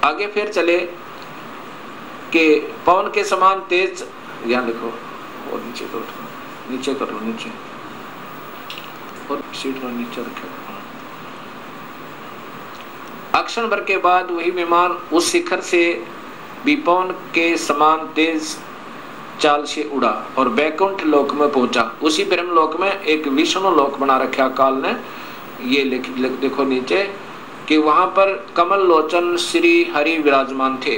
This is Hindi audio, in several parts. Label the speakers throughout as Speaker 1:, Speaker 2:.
Speaker 1: आगे फिर चले कि पवन के समान तेज, यहाँ लिखो और नीचे करो, नीचे करो, नीचे और सीट पर नीचे रखे। अक्षण भर के बाद वही विमान उस शिखर से भी पवन के समान तेज चाल से उड़ा और बैकुंठ लोक में पहुंचा। उसी ब्रह्म लोक में एक विष्णु लोक बना रखा काल ने, ये देखो नीचे कि वहां पर कमल लोचन श्री हरि विराजमान थे।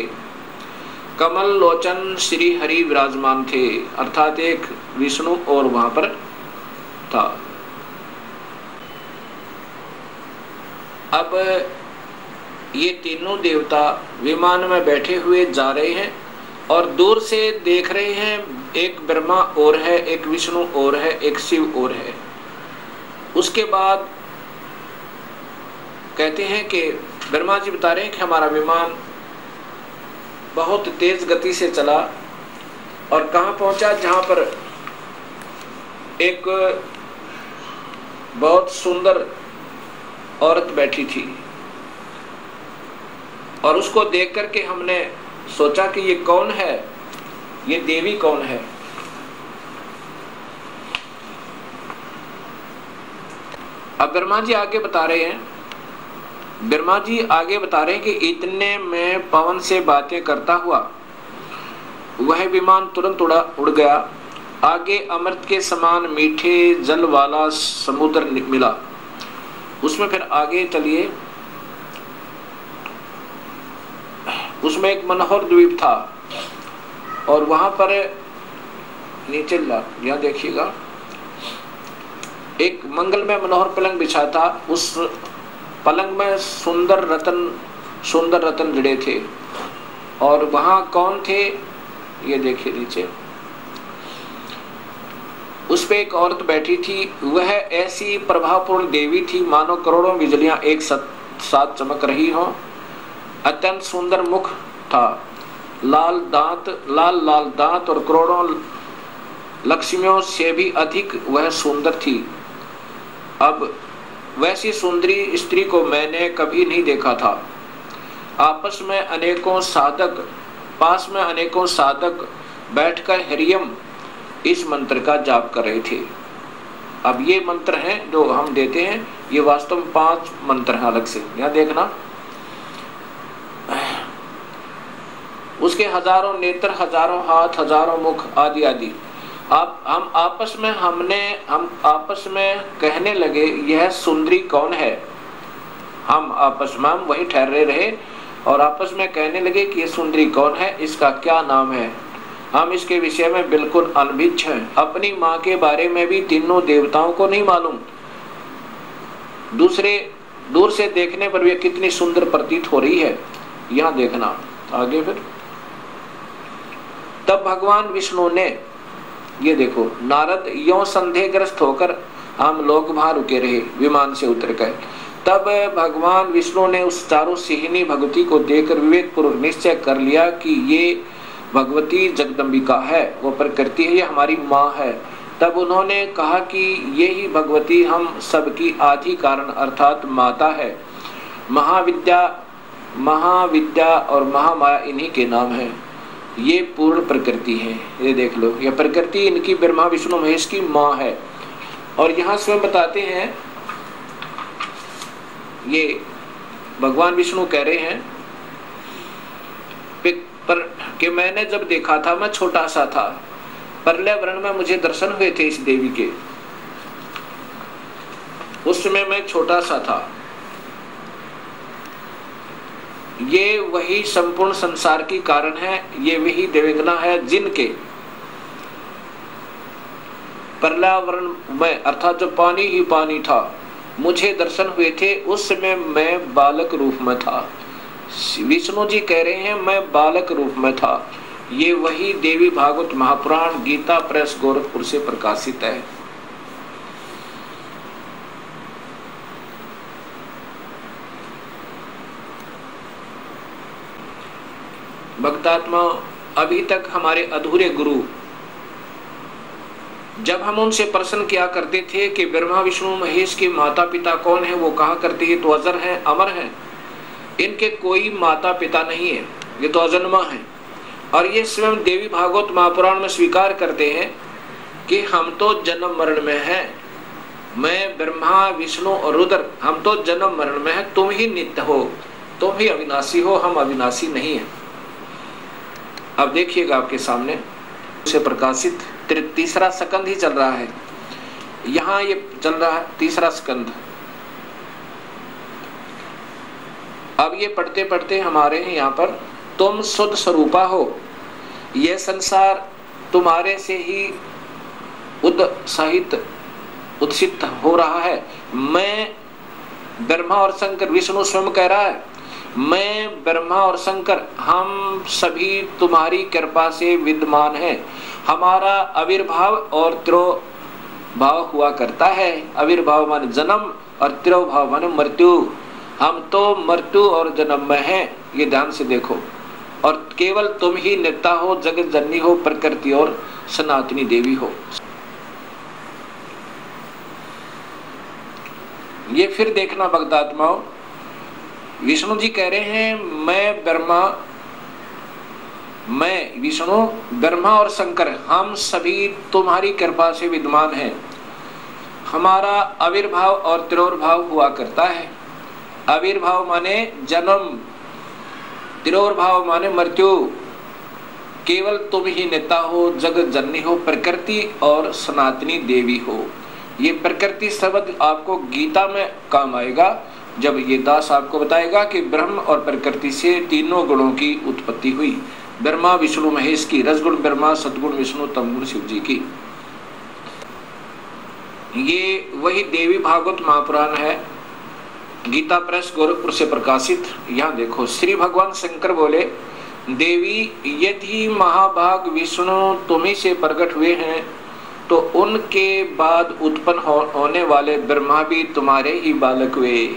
Speaker 1: कमल लोचन श्री हरि विराजमान थे अर्थात एक विष्णु और वहां पर था। अब ये तीनों देवता विमान में बैठे हुए जा रहे हैं और दूर से देख रहे हैं, एक ब्रह्मा और है, एक विष्णु और है, एक शिव और है। उसके बाद कहते हैं कि ब्रह्मा जी बता रहे हैं कि हमारा विमान बहुत तेज गति से चला और कहां पहुंचा, जहां पर एक बहुत सुंदर औरत बैठी थी और उसको देख करके हमने सोचा कि ये कौन है, ये देवी कौन है। अब ब्रह्मा जी आगे बता रहे हैं, ब्रह्मा जी आगे बता रहे हैं कि इतने में पवन से बातें करता हुआ वह विमान तुरंत उड़ गया। आगे अमृत के समान मीठे जल वाला समुद्र मिला। उसमें फिर आगे चलिए, उसमें एक मनोहर द्वीप था और वहां पर नीचे यहां देखिएगा एक मंगल में मनोहर पलंग बिछा था। उस पलंग में सुंदर रतन जड़े थे और वहां कौन थे, ये देखिए नीचे, उस पे एक औरत बैठी थी। वह ऐसी प्रभावपूर्ण देवी थी मानो करोड़ों बिजलियां एक साथ चमक रही हो। अत्यंत सुंदर मुख था, लाल दांत और करोड़ों लक्ष्मियों से भी अधिक वह सुंदर थी। अब वैसी सुंदरी स्त्री को मैंने कभी नहीं देखा था। पास में अनेकों साधक बैठकर हरियम इस मंत्र का जाप कर रहे थे। अब ये मंत्र हैं जो हम देते हैं, ये वास्तव में 5 मंत्र हैं अलग से, यहाँ देखना। उसके हजारों नेत्र, हजारों हाथ, हजारों मुख आदि आदि। हम आपस में कहने लगे, यह सुंदरी कौन है। हम आपस में वहीं ठहरे रहे और आपस में कहने लगे कि यह सुंदरी कौन है, इसका क्या नाम है। हम इसके विषय में बिल्कुल अनभिज्ञ हैं। अपनी माँ के बारे में भी तीनों देवताओं को नहीं मालूम। दूर से देखने पर भी कितनी सुंदर प्रतीत हो रही है, यहाँ देखना आगे। फिर तब भगवान विष्णु ने, ये देखो, नारद यों संदेहग्रस्त होकर, हम लोग वहां रुके रहे विमान से उतर कर। तब भगवान विष्णु ने उस चारों सिहिनी भगवती को देखकर विवेक पूर्वक निश्चय कर लिया कि ये भगवती जगदम्बिका है, वो प्रकृति है, ये हमारी माँ है। तब उन्होंने कहा कि ये ही भगवती हम सबकी आदि कारण अर्थात माता है। महाविद्या और महामाया इन्हीं के नाम है। ये पूर्ण प्रकृति है, ये देख लो, ये प्रकृति इनकी ब्रह्मा विष्णु महेश की माँ है। और यहाँ स्वयं बताते हैं, ये भगवान विष्णु कह रहे हैं पर कि मैंने जब देखा था, मैं छोटा सा था, प्रलय वर्ण में मुझे दर्शन हुए थे इस देवी के। उस समय मैं छोटा सा था। ये वही संपूर्ण संसार की कारण है, ये वही देवंगना है जिनके पर्यावरण में अर्थात जो पानी ही पानी था मुझे दर्शन हुए थे। उस समय मैं बालक रूप में था। विष्णु जी कह रहे हैं मैं बालक रूप में था। ये वही देवी भागवत महापुराण गीता प्रेस गोरखपुर से प्रकाशित है। भक्तात्मा, अभी तक हमारे अधूरे गुरु, जब हम उनसे प्रश्न किया करते थे कि ब्रह्मा विष्णु महेश के माता पिता कौन है, वो कहा करते हैं तो अजर हैं, अमर हैं। इनके कोई माता पिता नहीं है, ये तो अजन्मा है। और ये स्वयं देवी भागवत महापुराण में स्वीकार करते हैं कि हम तो जन्म मरण में हैं, मैं ब्रह्मा विष्णु और रुद्र हम तो जन्म मरण में हैं, तुम ही नित्य हो, तुम ही अविनाशी हो, हम अविनाशी नहीं है। अब देखिएगा आपके सामने से प्रकाशित तीसरा स्कंद ही चल रहा है, यहाँ ये चल रहा है तीसरा स्कंद। अब ये पढ़ते पढ़ते हमारे यहाँ पर तुम शुद्ध स्वरूपा हो, यह संसार तुम्हारे से ही उत्सित हो रहा है। मैं ब्रह्मा और शंकर, विष्णु स्वयं कह रहा है, मैं ब्रह्मा और शंकर हम सभी तुम्हारी कृपा से विद्यमान हैं। हमारा आविर्भाव और तिरोभाव हुआ करता है। आविर्भाव माने जन्म और तिरोभाव माने मृत्यु। हम तो मृत्यु और जन्म में हैं, ये ध्यान से देखो। और केवल तुम ही नेता हो, जगत जननी हो, प्रकृति और सनातनी देवी हो। ये फिर देखना भक्तात्माओं, विष्णु जी कह रहे हैं मैं ब्रह्मा, मैं विष्णु ब्रह्मा और शंकर हम सभी तुम्हारी कृपा से विद्यमान हैं। हमारा आविर्भाव और तिरोभाव हुआ करता है। आविर्भाव माने जन्म, तिरोभाव माने मृत्यु। केवल तुम ही नेता हो, जगत जननी हो, प्रकृति और सनातनी देवी हो। ये प्रकृति शब्द आपको गीता में काम आएगा, जब ये दास आपको बताएगा कि ब्रह्म और प्रकृति से तीनों गुणों की उत्पत्ति हुई। ब्रह्मा विष्णु महेश की, रसगुण ब्रह्मा, सद्गुण विष्णु, तमगुण शिव जी की। ये वही देवी भागवत महापुराण है, गीता प्रेस गोरखपुर से प्रकाशित। यहाँ देखो, श्री भगवान शंकर बोले, देवी यदि महाभाग विष्णु तुम्ही से प्रकट हुए हैं तो उनके बाद उत्पन्न होने वाले ब्रह्मा भी तुम्हारे ही बालक हुए।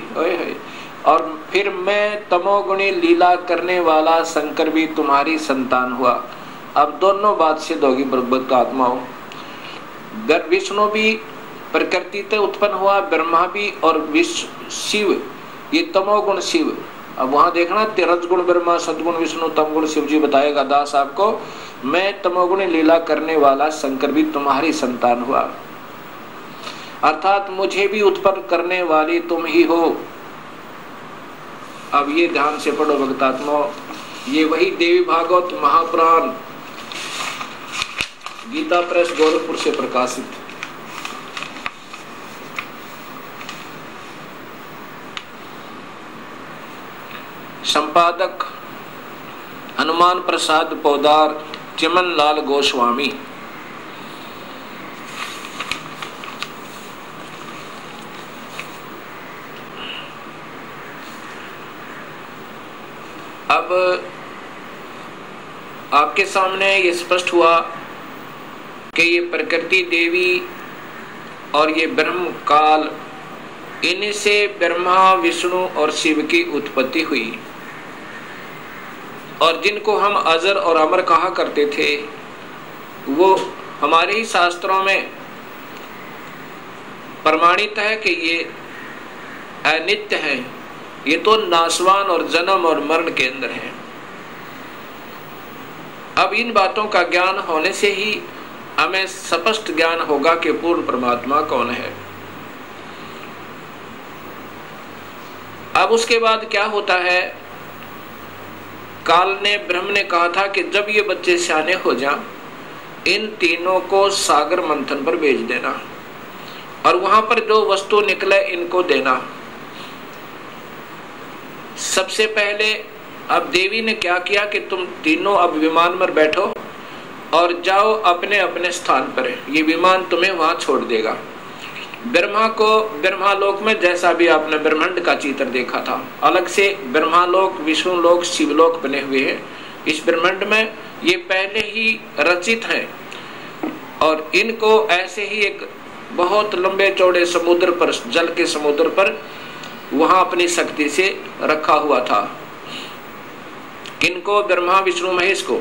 Speaker 1: और फिर मैं तमोगुणी लीला करने वाला शंकर भी तुम्हारी संतान हुआ। अब दोनों बात सिद्ध होगी भगवत आत्माओं। विष्णु भी प्रकृति से उत्पन्न हुआ, ब्रह्मा भी, और शिव ये तमोगुण शिव। अब वहां देखना, रजगुण ब्रह्मा, सद्गुण विष्णु, तमगुण शिव जी बताएगा दास आपको। मैं तमोगुण लीला करने वाला शंकर भी तुम्हारी संतान हुआ, अर्थात मुझे भी उत्पन्न करने वाली तुम ही हो। अब ये ध्यान से पढ़ो भक्तात्मा, ये वही देवी भागवत महापुराण गीता प्रेस गोरखपुर से प्रकाशित। संपादक हनुमान प्रसाद पोदार, चिमन लाल गोस्वामी। अब आपके सामने ये स्पष्ट हुआ कि ये प्रकृति देवी और ये ब्रह्म काल, इन्हीं से ब्रह्मा विष्णु और शिव की उत्पत्ति हुई। और जिनको हम अजर और अमर कहा करते थे, वो हमारे ही शास्त्रों में प्रमाणित है कि ये अनित्य है, ये तो नाशवान और जन्म और मरण के अंदर है। अब इन बातों का ज्ञान होने से ही हमें स्पष्ट ज्ञान होगा कि पूर्ण परमात्मा कौन है। अब उसके बाद क्या होता है, काल ने, ब्रह्म ने कहा था कि जब ये बच्चे सियाने हो जाएं, इन तीनों को सागर मंथन पर भेज देना और वहां पर जो वस्तु निकले इनको देना। सबसे पहले अब देवी ने क्या किया कि तुम तीनों अब विमान पर बैठो और जाओ अपने अपने स्थान पर, ये विमान तुम्हें वहां छोड़ देगा। ब्रह्मा को ब्रह्मालोक में, जैसा भी आपने ब्रह्मांड का चित्र देखा था, अलग से ब्रह्मालोक, विष्णुलोक, शिवलोक बने हुए हैं। इस ब्रह्मांड में ये पहले ही रचित हैं और इनको ऐसे ही एक बहुत लंबे चौड़े समुद्र पर, जल के समुद्र पर, वहां अपनी शक्ति से रखा हुआ था। किनको? ब्रह्मा विष्णु महेश को।